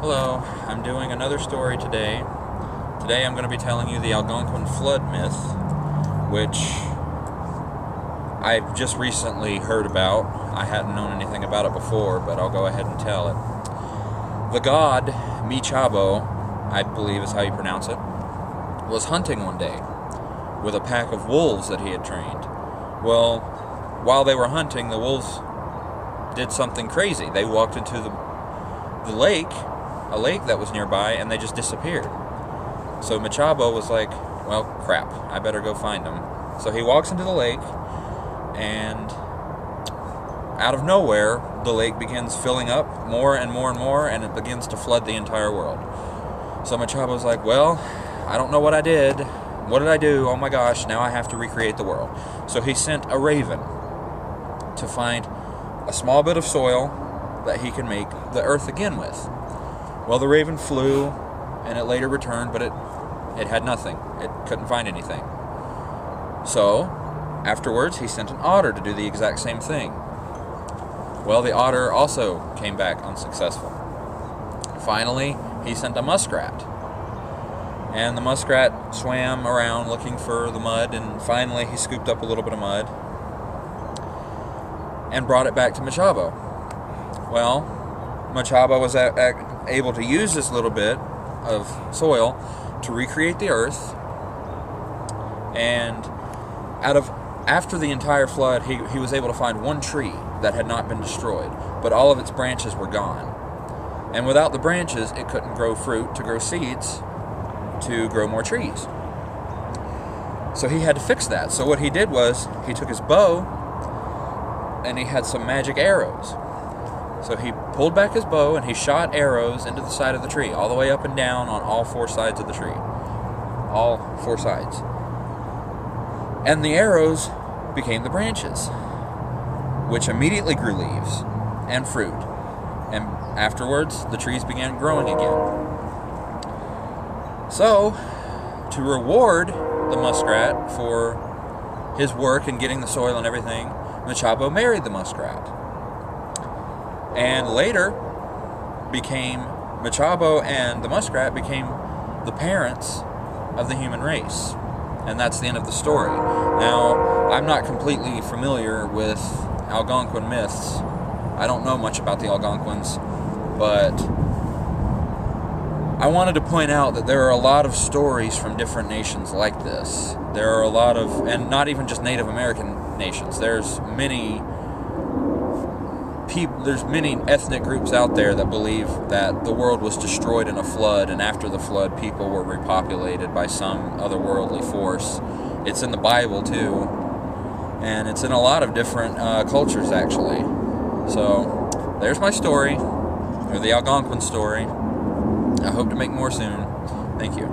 Hello, I'm doing another story today. Today I'm going to be telling you the Algonquin flood myth, which I've just recently heard about. I hadn't known anything about it before, but I'll go ahead and tell it. The god Michabo, I believe is how you pronounce it, was hunting one day with a pack of wolves that he had trained. Well, while they were hunting, the wolves did something crazy. They walked into the lake, a lake that was nearby, and they just disappeared. So Michabo was like, well, crap, I better go find them. So he walks into the lake, and out of nowhere, the lake begins filling up more and more and more, and it begins to flood the entire world. So Michabo's like, well, I don't know what I did. What did I do? Oh my gosh, now I have to recreate the world. So he sent a raven to find a small bit of soil that he can make the earth again with. Well, the raven flew, and it later returned, but it had nothing. It couldn't find anything. So, afterwards, he sent an otter to do the exact same thing. Well, the otter also came back unsuccessful. Finally, he sent a muskrat. And the muskrat swam around looking for the mud, and finally he scooped up a little bit of mud and brought it back to Michabo. Well, Michabo was able to use this little bit of soil to recreate the earth, and after the entire flood, he was able to find one tree that had not been destroyed, but all of its branches were gone. And without the branches, it couldn't grow fruit to grow seeds to grow more trees. So he had to fix that. So what he did was he took his bow and he had some magic arrows. So he pulled back his bow and he shot arrows into the side of the tree, all the way up and down on all four sides of the tree. All four sides. And the arrows became the branches, which immediately grew leaves and fruit. And afterwards, the trees began growing again. So, to reward the muskrat for his work in getting the soil and everything, Michabo married the muskrat. And later, Michabo and the muskrat became the parents of the human race. And that's the end of the story. Now, I'm not completely familiar with Algonquin myths. I don't know much about the Algonquins, but I wanted to point out that there are a lot of stories from different nations like this. There are a lot of, and not even just Native American nations. There's many ethnic groups out there that believe that the world was destroyed in a flood, and after the flood, people were repopulated by some otherworldly force. It's in the Bible too, and it's in a lot of different cultures actually. So there's my story, or the Algonquin story. I hope to make more soon. Thank you.